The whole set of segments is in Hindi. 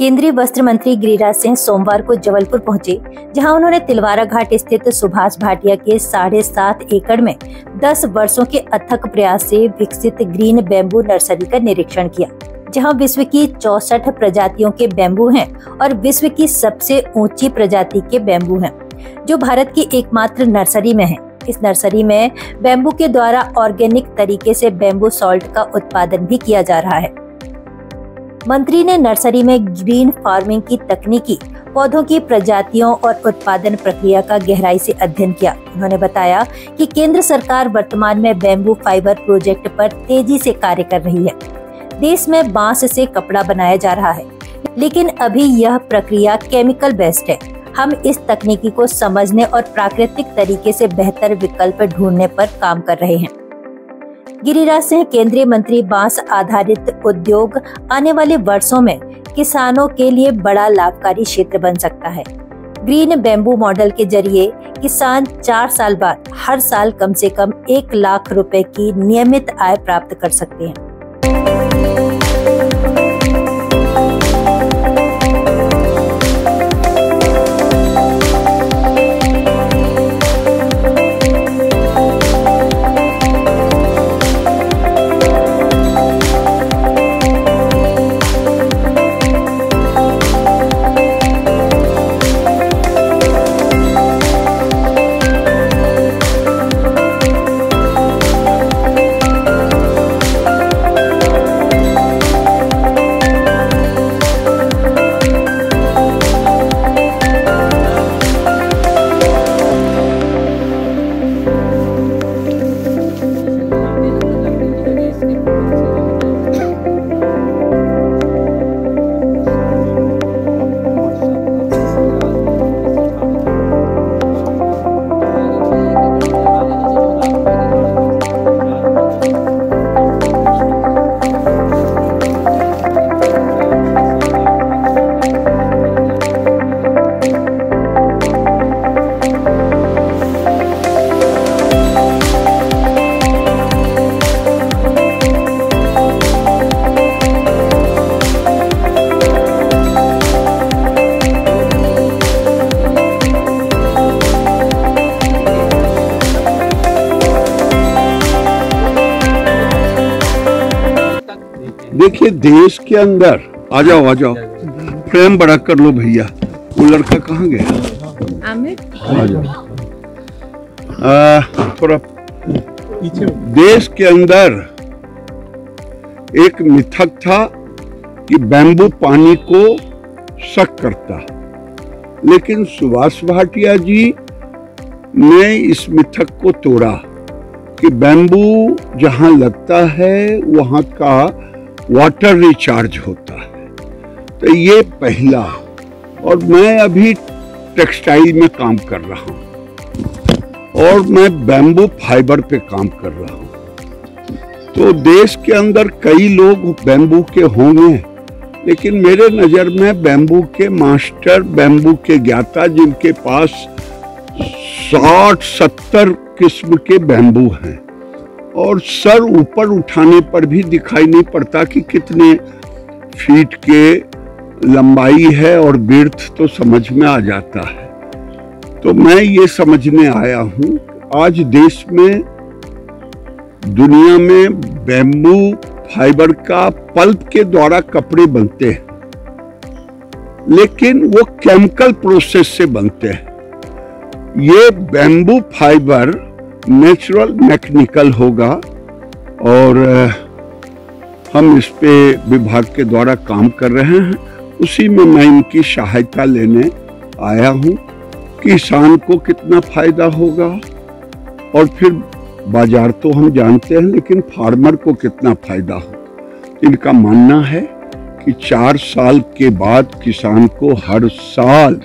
केंद्रीय वस्त्र मंत्री गिरिराज सिंह सोमवार को जबलपुर पहुंचे, जहां उन्होंने तिलवारा घाट स्थित सुभाष भाटिया के 7.5 एकड़ में 10 वर्षों के अथक प्रयास से विकसित ग्रीन बैम्बू नर्सरी का निरीक्षण किया, जहां विश्व की 64 प्रजातियों के बैम्बू हैं और विश्व की सबसे ऊंची प्रजाति के बैम्बू हैं, जो भारत की एकमात्र नर्सरी में है। इस नर्सरी में बैम्बू के द्वारा ऑर्गेनिक तरीके से बैम्बू सॉल्ट का उत्पादन भी किया जा रहा है। मंत्री ने नर्सरी में ग्रीन फार्मिंग की तकनीकी, पौधों की प्रजातियों और उत्पादन प्रक्रिया का गहराई से अध्ययन किया। उन्होंने बताया कि केंद्र सरकार वर्तमान में बैम्बू फाइबर प्रोजेक्ट पर तेजी से कार्य कर रही है। देश में बांस से कपड़ा बनाया जा रहा है, लेकिन अभी यह प्रक्रिया केमिकल बेस्ड है। हम इस तकनीकी को समझने और प्राकृतिक तरीके से बेहतर विकल्प ढूंढने पर काम कर रहे हैं। गिरिराज सिंह केंद्रीय मंत्री बांस आधारित उद्योग आने वाले वर्षों में किसानों के लिए बड़ा लाभकारी क्षेत्र बन सकता है। ग्रीन बैम्बू मॉडल के जरिए किसान 4 साल बाद हर साल कम से कम 1 लाख रुपए की नियमित आय प्राप्त कर सकते हैं। देखिए, देश के अंदर आ जाओ, फ्रेम बड़ा कर लो भैया। वो लड़का कहाँ गया? आमिर, आ जाओ। थोड़ा देश के अंदर एक मिथक था कि बैम्बू पानी को सक करता, लेकिन सुभाष भाटिया जी ने इस मिथक को तोड़ा कि बैम्बू जहां लगता है वहां का वाटर रिचार्ज होता है। तो ये पहला, और मैं अभी टेक्सटाइल में काम कर रहा हूँ और मैं बैम्बू फाइबर पे काम कर रहा हूँ। तो देश के अंदर कई लोग बैम्बू के होंगे, लेकिन मेरे नज़र में बैम्बू के मास्टर, बैम्बू के ज्ञाता, जिनके पास 60-70 किस्म के बैम्बू हैं, और सर ऊपर उठाने पर भी दिखाई नहीं पड़ता कि कितने फीट के लंबाई है, और विड्थ तो समझ में आ जाता है। तो मैं ये समझने आया हूँ, आज देश में, दुनिया में बैम्बू फाइबर का पल्प के द्वारा कपड़े बनते हैं, लेकिन वो केमिकल प्रोसेस से बनते हैं। ये बैम्बू फाइबर नेचुरल मैकेनिकल होगा, और हम इस पे विभाग के द्वारा काम कर रहे हैं। उसी में मैं इनकी सहायता लेने आया हूँ। किसान को कितना फायदा होगा, और फिर बाजार तो हम जानते हैं, लेकिन फार्मर को कितना फायदा होगा। इनका मानना है कि 4 साल के बाद किसान को हर साल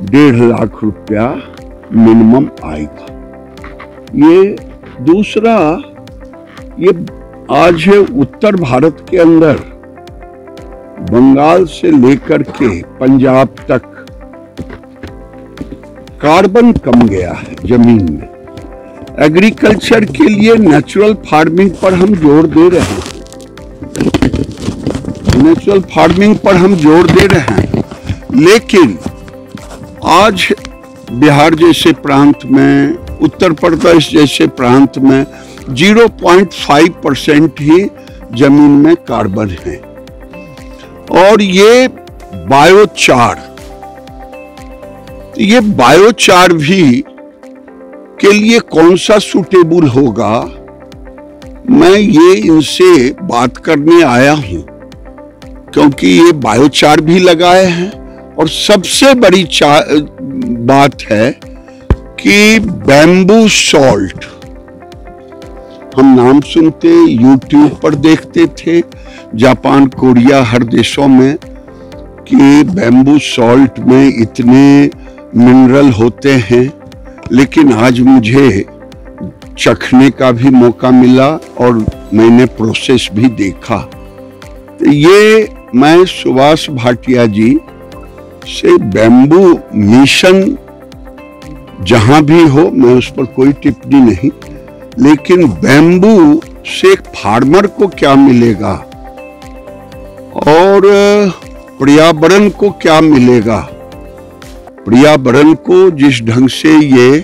1.5 लाख रुपया मिनिमम आएगा। ये दूसरा, ये आज उत्तर भारत के अंदर बंगाल से लेकर के पंजाब तक कार्बन कम गया है जमीन में। एग्रीकल्चर के लिए नेचुरल फार्मिंग पर हम जोर दे रहे हैं। नेचुरल फार्मिंग पर हम जोर दे रहे हैं, लेकिन आज बिहार जैसे प्रांत में, उत्तर प्रदेश जैसे प्रांत में 0.5% ही जमीन में कार्बन है। और ये बायोचार भी के लिए कौन सा सूटेबल होगा, मैं ये इनसे बात करने आया हूं, क्योंकि ये बायोचार भी लगाए हैं। और सबसे बड़ी बात है कि बैम्बू सॉल्ट, हम नाम सुनते, यूट्यूब पर देखते थे, जापान, कोरिया, हर देशों में, कि बैम्बू सॉल्ट में इतने मिनरल होते हैं। लेकिन आज मुझे चखने का भी मौका मिला और मैंने प्रोसेस भी देखा। ये मैं सुभाष भाटिया जी से बैम्बू मिशन जहां भी हो, मैं उस पर कोई टिप्पणी नहीं, लेकिन बैम्बू से एक फार्मर को क्या मिलेगा और पर्यावरण को क्या मिलेगा। पर्यावरण को जिस ढंग से ये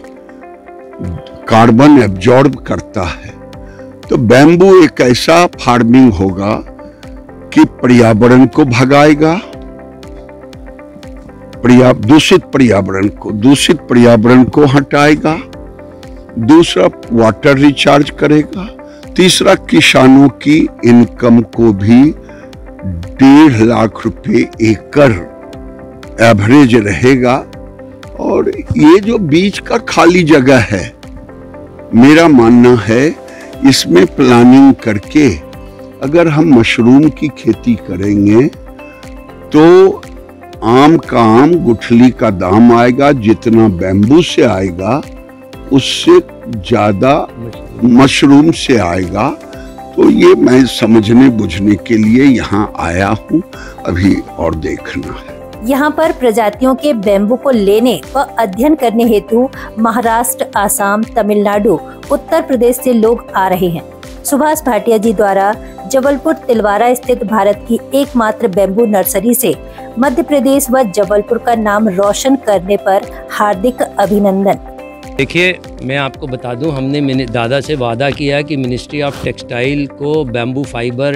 कार्बन एब्जॉर्ब करता है, तो बैम्बू एक ऐसा फार्मिंग होगा कि पर्यावरण को भगाएगा, दूषित पर्यावरण को हटाएगा, दूसरा वाटर रिचार्ज करेगा, तीसरा किसानों की इनकम को भी 1.5 लाख रुपए एकड़ एवरेज रहेगा। और ये जो बीच का खाली जगह है, मेरा मानना है इसमें प्लानिंग करके अगर हम मशरूम की खेती करेंगे तो आम का आम, गुठली का दाम आएगा, जितना बैम्बू से आएगा उससे ज्यादा मशरूम से आएगा। तो ये मैं समझने बुझने के लिए यहाँ आया हूँ, अभी और देखना है। यहाँ पर प्रजातियों के बैम्बू को लेने व अध्ययन करने हेतु महाराष्ट्र, आसाम, तमिलनाडु, उत्तर प्रदेश से लोग आ रहे हैं। सुभाष भाटिया जी द्वारा जबलपुर तिलवारा स्थित भारत की एकमात्र बैम्बू नर्सरी से मध्य प्रदेश व जबलपुर का नाम रोशन करने पर हार्दिक अभिनंदन। देखिए, मैं आपको बता दूं, हमने दादा से वादा किया है कि मिनिस्ट्री ऑफ टेक्सटाइल को बैम्बू फाइबर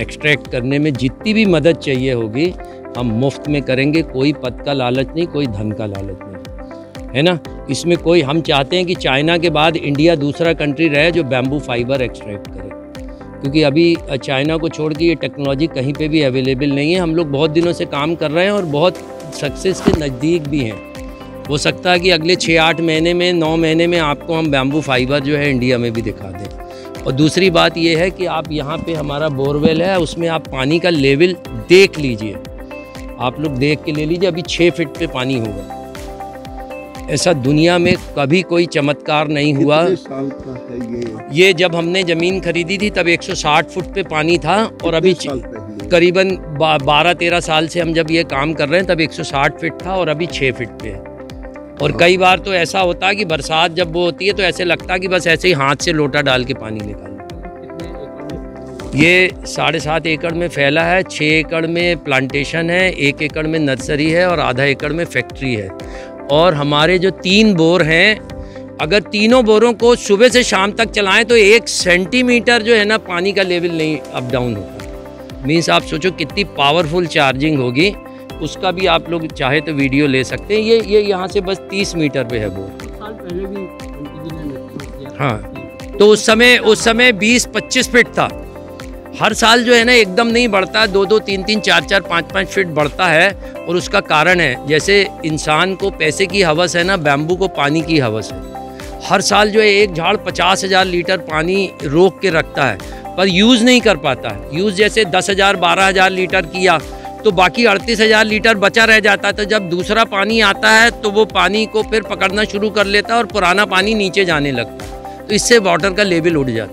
एक्सट्रैक्ट करने में जितनी भी मदद चाहिए होगी हम मुफ्त में करेंगे। कोई पद का लालच नहीं, कोई धन का लालच नहीं, है ना। इसमें कोई, हम चाहते हैं कि चाइना के बाद इंडिया दूसरा कंट्री रहे जो बैम्बू फाइबर एक्सट्रैक्ट करे, क्योंकि अभी चाइना को छोड़ के ये टेक्नोलॉजी कहीं पे भी अवेलेबल नहीं है। हम लोग बहुत दिनों से काम कर रहे हैं और बहुत सक्सेस के नज़दीक भी हैं। हो सकता है कि अगले 6-8 महीने में, 9 महीने में आपको हम बैम्बू फाइबर जो है इंडिया में भी दिखा दें। और दूसरी बात ये है कि आप यहाँ पे हमारा बोरवेल है, उसमें आप पानी का लेवल देख लीजिए, आप लोग देख के ले लीजिए, अभी 6 फीट पे पानी होगा। ऐसा दुनिया में कभी कोई चमत्कार नहीं हुआ। कितने साल का है ये जब हमने ज़मीन खरीदी थी तब 160 फुट पे पानी था, और अभी करीबन 12-13 साल से हम जब ये काम कर रहे हैं तब 160 फीट था और अभी 6 फीट पे है। और कई बार तो ऐसा होता है कि बरसात जब वो होती है तो ऐसे लगता है कि बस ऐसे ही हाथ से लोटा डाल के पानी निकाल। ये 7.5 एकड़ में फैला है, 6 एकड़ में प्लांटेशन है, 1 एकड़ में नर्सरी है और आधा एकड़ में फैक्ट्री है। और हमारे जो 3 बोर हैं, अगर तीनों बोरों को सुबह से शाम तक चलाएं तो 1 सेंटीमीटर जो है ना पानी का लेवल नहीं अप डाउन होता। मीन्स आप सोचो कितनी पावरफुल चार्जिंग होगी। उसका भी आप लोग चाहे तो वीडियो ले सकते हैं। ये यहाँ से बस 30 मीटर पे है बोर। साल पहले भी हाँ, तो उस समय 20-25 फीट था। हर साल जो है ना एकदम नहीं बढ़ता, 2-2, 3-3, 4-4, 5-5 फीट बढ़ता है। और उसका कारण है, जैसे इंसान को पैसे की हवस है ना, बैम्बू को पानी की हवस है। हर साल जो है एक झाड़ 50,000 लीटर पानी रोक के रखता है, पर यूज़ नहीं कर पाता है। यूज़ जैसे 10,000, 12,000 लीटर किया तो बाकी 38,000 लीटर बचा रह जाता है। तो जब दूसरा पानी आता है तो वो पानी को फिर पकड़ना शुरू कर लेता है और पुराना पानी नीचे जाने लगता है, तो इससे वाटर का लेवल उठ जाता है।